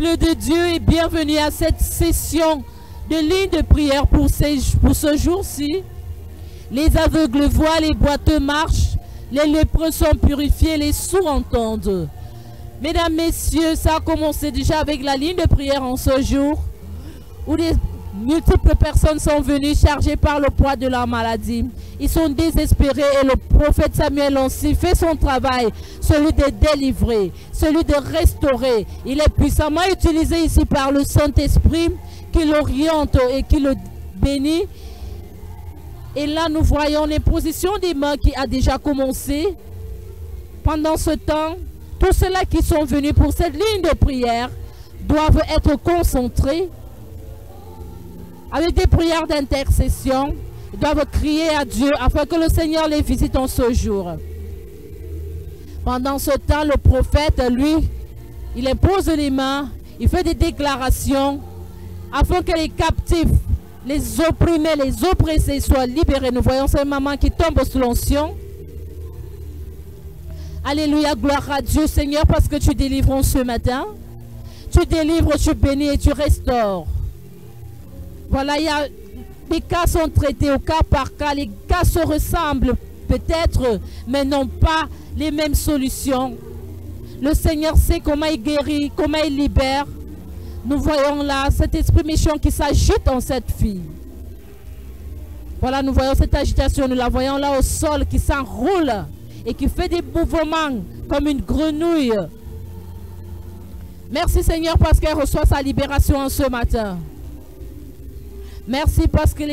Peuple de Dieu, et bienvenue à cette session de ligne de prière pour ce jour-ci. Les aveugles voient, les boiteux marchent, les lépreux sont purifiés, les sourds entendent. Mesdames, messieurs, ça a commencé déjà avec la ligne de prière en ce jour, où des multiples personnes sont venues chargées par le poids de leur maladie. Ils sont désespérés et le prophète Samuel aussi fait son travail, celui de délivrer, celui de restaurer. Il est puissamment utilisé ici par le Saint-Esprit qui l'oriente et qui le bénit. Et là, nous voyons l'imposition des mains qui a déjà commencé. Pendant ce temps, tous ceux-là qui sont venus pour cette ligne de prière doivent être concentrés avec des prières d'intercession. Ils doivent crier à Dieu afin que le Seigneur les visite en ce jour. Pendant ce temps, le prophète, lui, il impose les mains, il fait des déclarations afin que les captifs, les opprimés, les oppressés soient libérés. Nous voyons cette maman qui tombe sous l'onction. Alléluia, gloire à Dieu, Seigneur, parce que tu délivres ce matin. Tu délivres, tu bénis et tu restaures. Voilà, il y a des cas sont traités au cas par cas. Les cas se ressemblent peut-être, mais n'ont pas les mêmes solutions. Le Seigneur sait comment il guérit, comment il libère. Nous voyons là cet esprit méchant qui s'agite en cette fille. Voilà, nous voyons cette agitation. Nous la voyons là au sol qui s'enroule et qui fait des mouvements comme une grenouille. Merci Seigneur parce qu'elle reçoit sa libération en ce matin. Merci parce que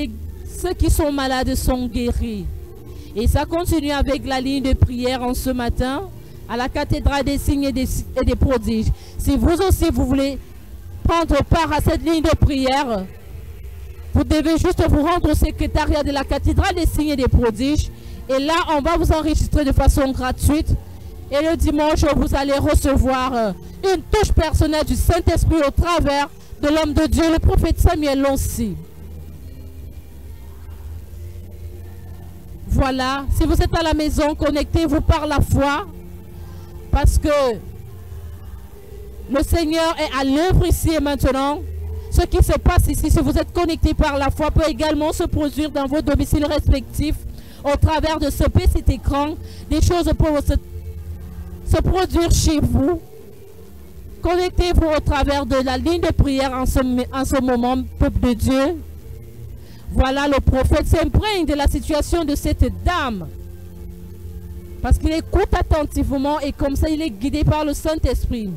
ceux qui sont malades sont guéris. Et ça continue avec la ligne de prière en ce matin à la cathédrale des signes et des prodiges. Si vous aussi vous voulez prendre part à cette ligne de prière, vous devez juste vous rendre au secrétariat de la cathédrale des signes et des prodiges. Et là, on va vous enregistrer de façon gratuite. Et le dimanche, vous allez recevoir une touche personnelle du Saint-Esprit au travers de l'homme de Dieu, le prophète Samuel aussi. Voilà, si vous êtes à la maison, connectez-vous par la foi, parce que le Seigneur est à l'œuvre ici et maintenant. Ce qui se passe ici, si vous êtes connectés par la foi, peut également se produire dans vos domiciles respectifs, au travers de ce petit écran. Des choses peuvent se produire chez vous. Connectez-vous au travers de la ligne de prière en ce moment, peuple de Dieu. Voilà, le prophète s'imprègne de la situation de cette dame. Parce qu'il écoute attentivement et comme ça, il est guidé par le Saint-Esprit.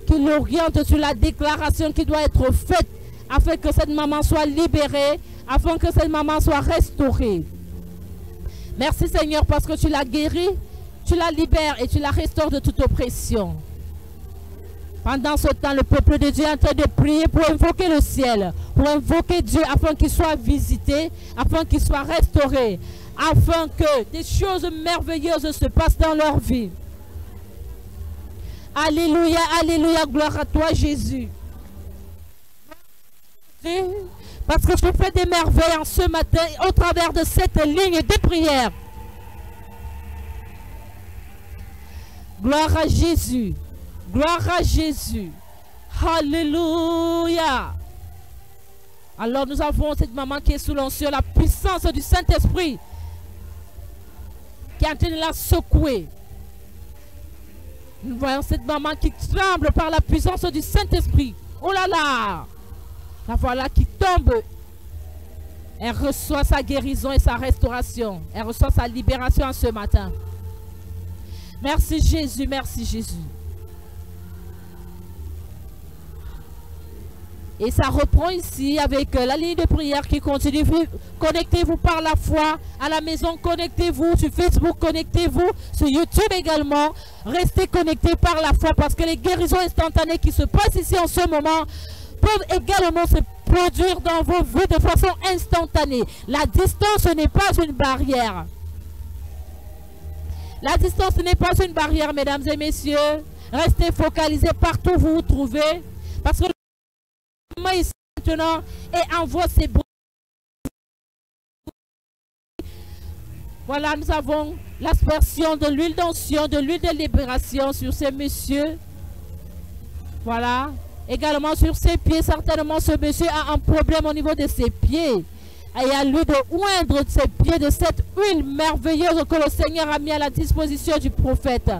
Qui l'oriente sur la déclaration qui doit être faite afin que cette maman soit libérée, afin que cette maman soit restaurée. Merci Seigneur parce que tu l'as guérie, tu la libères et tu la restaures de toute oppression. Pendant ce temps, le peuple de Dieu est en train de prier pour invoquer le ciel, pour invoquer Dieu afin qu'il soit visité, afin qu'il soit restauré, afin que des choses merveilleuses se passent dans leur vie. Alléluia, alléluia, gloire à toi Jésus. Parce que je fais des merveilles en ce matin au travers de cette ligne de prière. Gloire à Jésus. Gloire à Jésus. Alléluia. Alors nous avons cette maman qui est sous l'onction, la puissance du Saint-Esprit qui est en train de la secouer. Nous voyons cette maman qui tremble par la puissance du Saint-Esprit. Oh là là. La voilà qui tombe. Elle reçoit sa guérison et sa restauration. Elle reçoit sa libération ce matin. Merci Jésus, merci Jésus. Et ça reprend ici avec la ligne de prière qui continue. Connectez-vous par la foi. À la maison, connectez-vous. Sur Facebook, connectez-vous. Sur YouTube également. Restez connectés par la foi parce que les guérisons instantanées qui se passent ici en ce moment peuvent également se produire dans vos vies de façon instantanée. La distance n'est pas une barrière. La distance n'est pas une barrière, mesdames et messieurs. Restez focalisés partout où vous vous trouvez. Parce que ici maintenant et envoie ses bruits. Voilà, nous avons l'aspersion de l'huile d'onction, de l'huile de libération sur ces messieurs. Voilà. Également sur ses pieds, certainement ce monsieur a un problème au niveau de ses pieds. Et à lui de oindre ses pieds de cette huile merveilleuse que le Seigneur a mis à la disposition du prophète.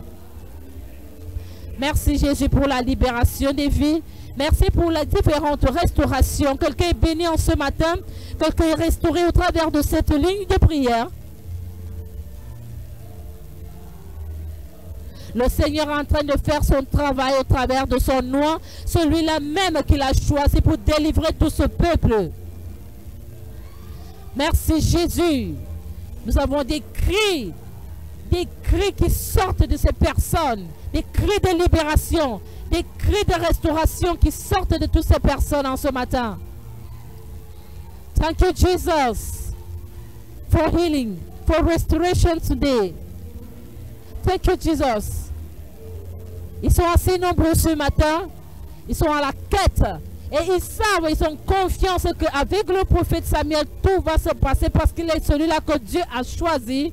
Merci Jésus pour la libération des vies. Merci pour les différentes restaurations. Quelqu'un est béni en ce matin. Quelqu'un est restauré au travers de cette ligne de prière. Le Seigneur est en train de faire son travail au travers de son nom. Celui-là même qu'il a choisi pour délivrer tout ce peuple. Merci Jésus. Nous avons des cris qui sortent de ces personnes. Des cris de libération. Des cris de restauration qui sortent de toutes ces personnes en ce matin. Thank you, Jesus, for healing, for restoration today. Thank you, Jesus. Ils sont assez nombreux ce matin. Ils sont à la quête. Et ils savent, ils ont confiance qu'avec le prophète Samuel, tout va se passer parce qu'il est celui-là que Dieu a choisi.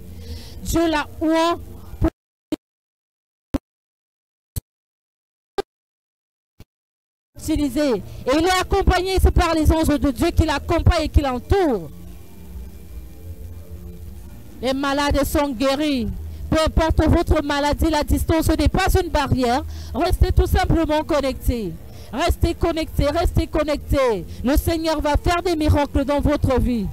Dieu l'a oint pour utiliser. Et il est accompagné par les anges de Dieu qui l'accompagnent et qui l'entourent. Les malades sont guéris. Peu importe votre maladie, la distance n'est pas une barrière. Restez tout simplement connectés. Restez connectés, restez connectés. Le Seigneur va faire des miracles dans votre vie.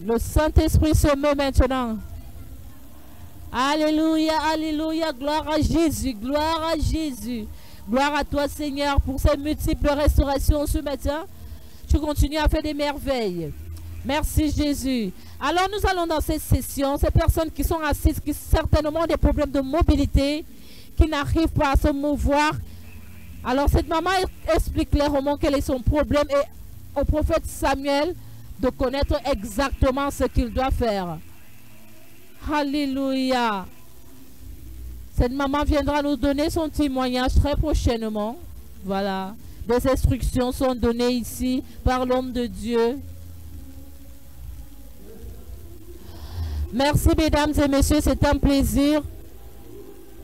Le Saint-Esprit se meut maintenant. Alléluia, alléluia, gloire à Jésus, gloire à Jésus. Gloire à toi, Seigneur, pour ces multiples restaurations ce matin. Tu continues à faire des merveilles. Merci, Jésus. Alors, nous allons dans cette session, ces personnes qui sont assises, qui certainement ont des problèmes de mobilité, qui n'arrivent pas à se mouvoir. Alors, cette maman explique clairement quel est son problème et au prophète Samuel de connaître exactement ce qu'il doit faire. Alléluia. Cette maman viendra nous donner son témoignage très prochainement. Voilà. Des instructions sont données ici par l'homme de Dieu. Merci mesdames et messieurs, c'est un plaisir.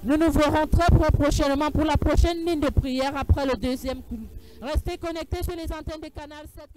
Nous nous verrons très prochainement pour la prochaine ligne de prière après le deuxième coup. Restez connectés sur les antennes de Canal 7.